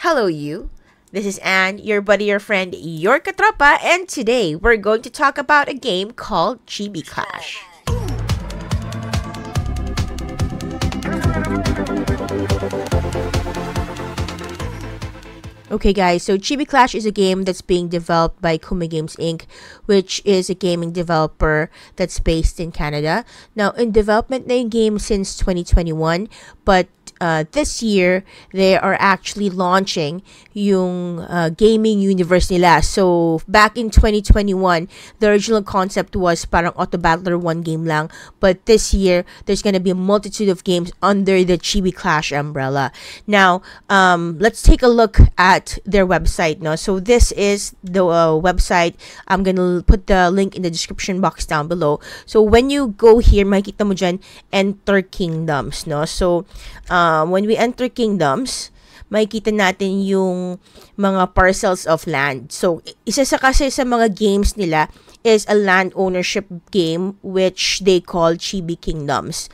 Hello, you. This is Anne, your buddy, your friend, your katropa, and today we're going to talk about a game called Chibi Clash. Okay guys, so Chibi Clash is a game that's being developed by Kuma Games Inc., which is a gaming developer that's based in Canada. Now, in development na yung game since 2021, but this year, they are actually launching yung gaming universe nila. So, back in 2021, the original concept was parang Auto Battler 1 game lang. But this year, there's gonna be a multitude of games under the Chibi Clash umbrella. Now, let's take a look at their website. No? So, this is the website. I'm gonna put the link in the description box down below. So, when you go here, makikita mo dyan, Enter Kingdoms. No? So, when we enter kingdoms, makikita natin yung mga parcels of land. So, isa sa kasi sa mga games nila is a land ownership game which they call Chibi Kingdoms.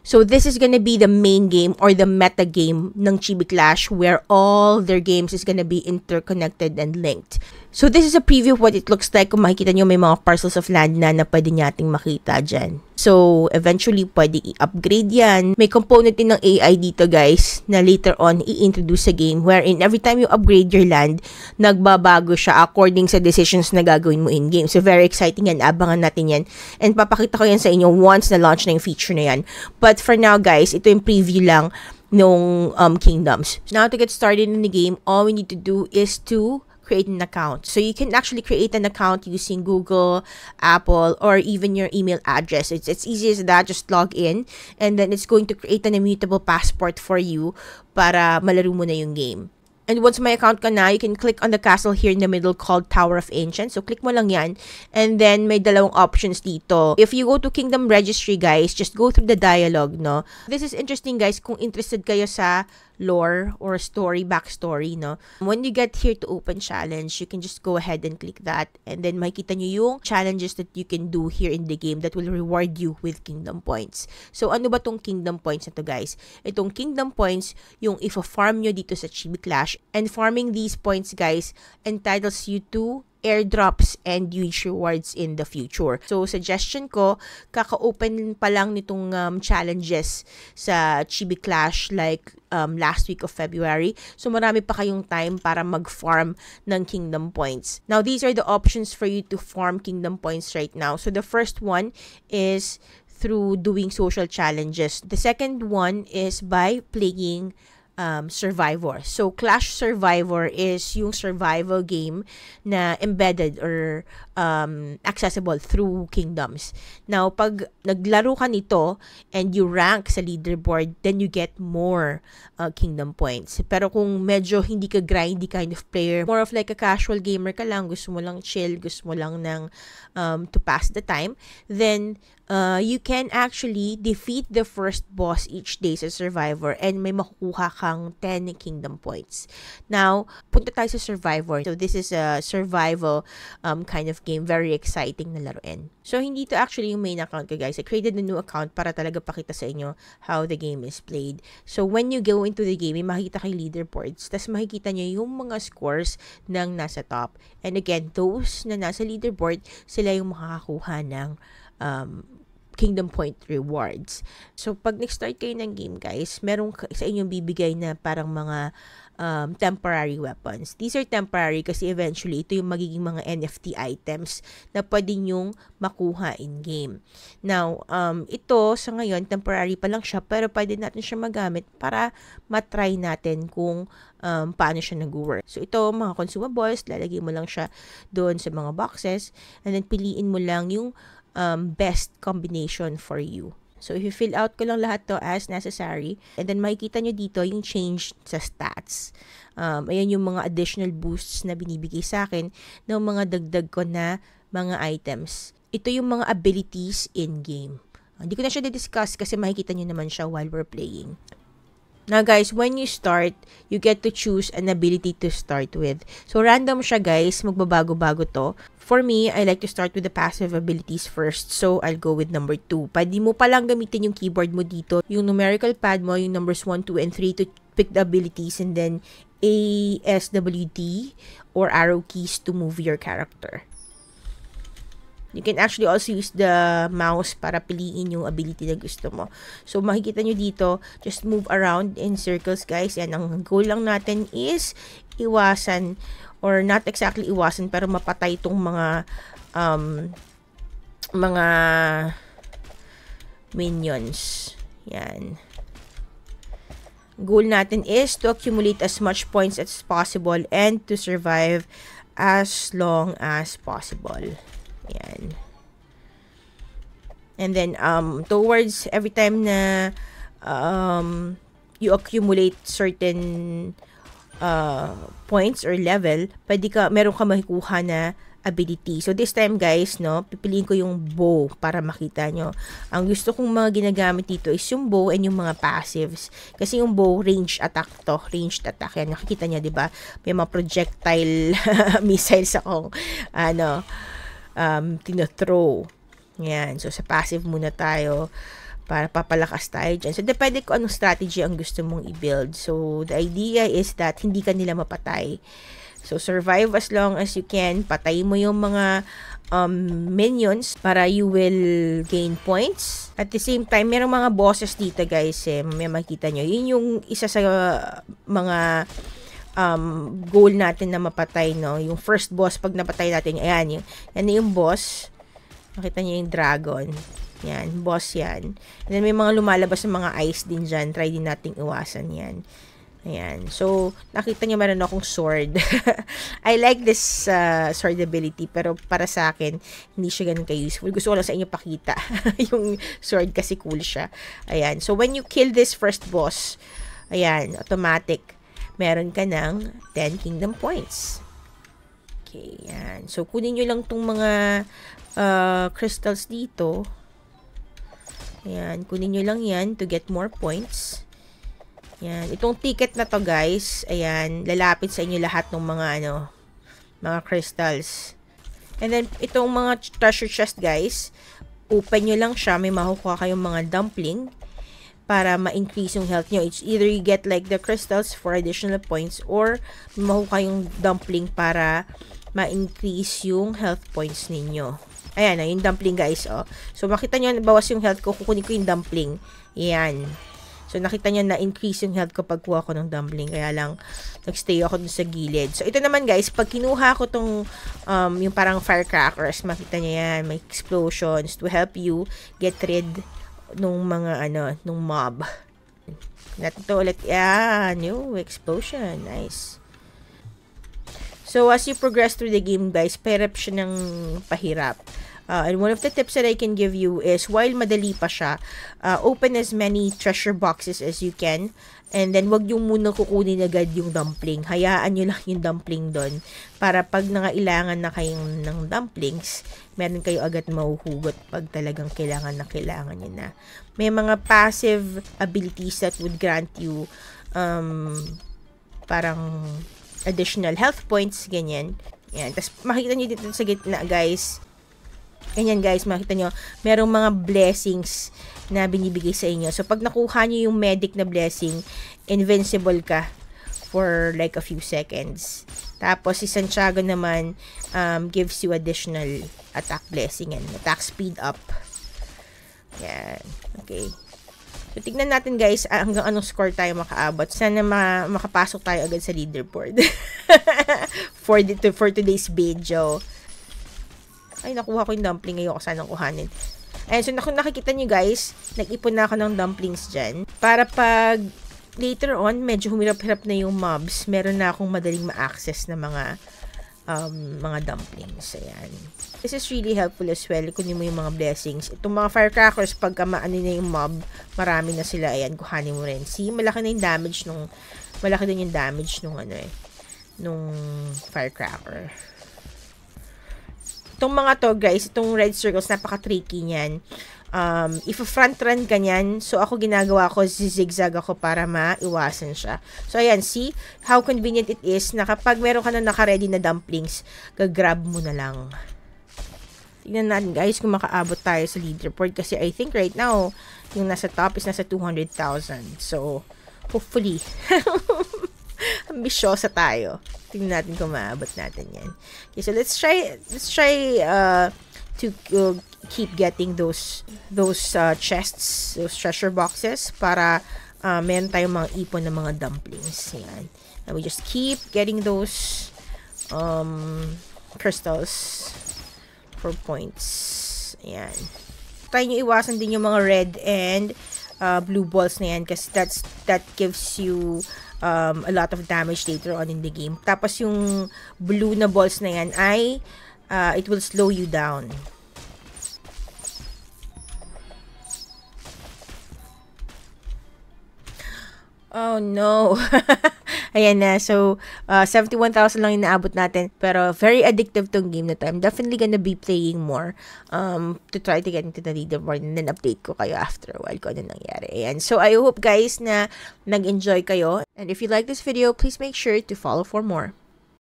So, this is gonna be the main game or the meta game ng Chibi Clash where all their games is gonna be interconnected and linked. So, this is a preview of what it looks like. Kung makikita nyo, may mga parcels of land na pwede nating makita dyan. So, eventually, pwede i-upgrade yan. May component din ng AI dito, guys, na later on i-introduce sa game wherein every time you upgrade your land, nagbabago siya according sa decisions na gagawin mo in-game. So, very exciting yan. Abangan natin yan. And papakita ko yan sa inyo once na launch na yung feature na yan. But for now, guys, ito yung preview lang nung Kingdoms. So, now to get started in the game, all we need to do is to create an account. So you can actually create an account using Google, Apple, or even your email address. It's easy as that. Just log in and then it's going to create an immutable passport for you para malaro mo na yung game. And once may account ka na, you can click on the castle here in the middle called Tower of Ancients. So, click mo lang yan. And then, may dalawang options dito. If you go to Kingdom Registry, guys, just go through the dialogue, no? This is interesting, guys, kung interested kayo sa lore or story, backstory, no? When you get here to open challenge, you can just go ahead and click that. And then, makikita nyo yung challenges that you can do here in the game that will reward you with Kingdom Points. So, ano ba tong Kingdom Points na to, guys? Itong Kingdom Points, yung if-farm nyo dito sa Chibi Clash. And farming these points, guys, entitles you to airdrops and huge rewards in the future. So, suggestion ko, kaka-open pa lang nitong challenges sa Chibi Clash like last week of February. So, marami pa kayong time para mag-farm ng Kingdom Points. Now, these are the options for you to farm Kingdom Points right now. So, the first one is through doing social challenges. The second one is by playing Survivor. So, Clash Survivor is yung survival game na embedded or accessible through kingdoms. Now, pag naglaro ka nito and you rank sa leaderboard, then you get more kingdom points. Pero kung medyo hindi ka grindy kind of player, more of like a casual gamer ka lang, gusto mo lang chill, gusto mo lang ng to pass the time, then you can actually defeat the first boss each day sa Survivor and may makukuha kang 10 kingdom points. Now, punta tayo sa Survivor. So, this is a survival kind of game. Very exciting na laruin. So, hindi to actually yung main account ko, guys. I created a new account para talaga pakita sa inyo how the game is played. So, when you go into the game, may makikita kayo leaderboards. Tapos, makikita nyo yung mga scores ng nasa top. And again, those na nasa leaderboard, sila yung makakakuha ng Kingdom Point rewards. So, pag nag-start kayo ng game, guys, meron sa inyong bibigay na parang mga temporary weapons. These are temporary kasi eventually, ito yung magiging mga NFT items na pwede nyong makuha in-game. Now, ito sa ngayon, temporary pa lang siya, pero pwede natin siya magamit para matry natin kung paano siya nag-work. So, ito, mga consumables, lalagay mo lang siya doon sa mga boxes, and then piliin mo lang yung best combination for you. So, if you fill out ko lang lahat to as necessary, and then makikita nyo dito yung change sa stats. Ayan yung mga additional boosts na binibigay sa akin ng mga dagdag ko na mga items. Ito yung mga abilities in-game. Hindi ko na siya discuss kasi makikita nyo naman siya while we're playing. Now guys, when you start, you get to choose an ability to start with. So random siya guys, magbabago-bago to. For me, I like to start with the passive abilities first. So I'll go with number 2. Pwede mo palang gamitin yung keyboard mo dito, yung numerical pad mo, yung numbers 1, 2, and 3 to pick the abilities, and then ASWD or arrow keys to move your character. You can actually also use the mouse para piliin yung ability na gusto mo. So, makikita nyo dito, just move around in circles, guys. Yan, ang goal lang natin is iwasan, or not exactly iwasan, pero mapatay itong mga minions. Yan. Goal natin is to accumulate as much points as possible and to survive as long as possible. Yan. And then, towards every time na you accumulate certain points or level, meron ka makikuha na ability. So, this time, guys, no, pipiliin ko yung bow para makita nyo. Ang gusto kong mga ginagamit dito is yung bow and yung mga passives. Kasi yung bow, ranged attack to. Ranged attack. Yan, nakikita nyo, diba? May mga projectile missiles akong, tinothrow. Yan. So, sa passive muna tayo para papalakas tayo dyan. So, depende kung anong strategy ang gusto mong i-build. So, the idea is that hindi ka nila mapatay. So, survive as long as you can. Patay mo yung mga minions para you will gain points. At the same time, merong mga bosses dito, guys. May makita nyo. Yun yung isa sa mga goal natin na mapatay, no? Yung first boss, pag napatay natin, ayan, yan yung boss. Makita nyo yung dragon. Yan, boss yan. And then, may mga lumalabas ng mga ice din dyan. Try din nating iwasan yan. Ayan. So, nakita nyo meron akong sword. I like this sword ability, pero para sa akin, hindi siya ganun ka-useful. Gusto ko lang sa inyo pakita yung sword kasi cool siya. Ayan. So, when you kill this first boss, ayan, automatic, meron ka ng 10 kingdom points. Okay, ayan. So, kunin nyo lang tong mga crystals dito. Ayan. Kunin nyo lang yan to get more points. Yan. Itong ticket na to, guys, ayan, lalapit sa inyo lahat ng mga, mga crystals. And then, itong mga treasure chest, guys, open nyo lang siya, may makukuha kayong mga dumpling para ma-increase yung health nyo. It's either you get like the crystals for additional points or makukuha yung dumpling para ma-increase yung health points ninyo. Ayan, yung dumpling, guys, oh. So, makita nyo, bawas yung health ko, kukunin ko yung dumpling. Ayan. So, nakita nyo na increase yung health ko pag kuha ko ng dumpling. Kaya lang, nagstay ako dun sa gilid. So, ito naman, guys, pag kinuha ko tong, yung parang firecrackers, makita nyo yan, may explosions to help you get rid nung mga, nung mob. Natin to ulit. Yan, new explosion. Nice. So, as you progress through the game, guys, pahirap siya ng pahirap. And one of the tips that I can give you is, while madali pa siya, open as many treasure boxes as you can. And then, wag yung muna kukunin agad yung dumpling. Hayaan nyo lang yung dumpling doon. Para pag nangailangan na kayong ng dumplings, meron kayo agad mahuhugot pag talagang kailangan nyo na. May mga passive abilities that would grant you parang additional health points, ganyan. Yan. Tapos, makikita nyo dito sa gitna, guys. Ganyan, guys, makita nyo, merong mga blessings na binibigay sa inyo. So, pag nakuha nyo yung medic na blessing, invincible ka for like a few seconds. Tapos, si Santiago naman gives you additional attack blessing and attack speed up. Yan. Okay. So, tignan natin, guys, hanggang anong score tayo makaabot. Sana makapasok tayo agad sa leaderboard for today's video. Ay, nakuha ko yung dumpling. Ngayon ko sanang kuhanin. Ayan, so nakikita nyo, guys, nag-ipon na ako ng dumplings dyan. Para pag later on, medyo humirap-hirap na yung mobs, meron na akong madaling ma-access na mga dumplings. Ayan. This is really helpful as well. Kunin mo yung mga blessings. Itong mga firecrackers, pagka maano na yung mob, marami na sila. Ayan, kuhanin mo rin. See, malaki na yung damage nung nung firecracker. Itong mga to, guys, itong red circles, napaka-tricky niyan. If front run ka niyan, so ako ginagawa ko, zigzag ako para maiwasan siya. So, ayan, see how convenient it is na kapag meron ka na naka-ready na dumplings, gagrab mo na lang. Tignan natin, guys, kung makaabot tayo sa leaderboard kasi I think right now, yung nasa top is nasa 200,000. So, Hopefully. Ambisyosa tayo. Tingnan natin kung maabot natin yan. Okay, so let's try to keep getting those chests, those treasure boxes para meron tayong mga ipon ng mga dumplings. Yan. And we just keep getting those crystals for points. Ayan. Try nyo iwasan din yung mga red and blue balls na yan kasi that gives you a lot of damage later on in the game. Tapos yung blue na balls na yan ay it will slow you down. Oh no. Ayan na. So, 71,000 lang yung naabot natin. Pero, very addictive tong game na to. I'm definitely gonna be playing more to try to get into the leaderboard and then update ko kayo after a while kung ano nangyari. Ayan. So, I hope guys na nag-enjoy kayo. And if you like this video, please make sure to follow for more.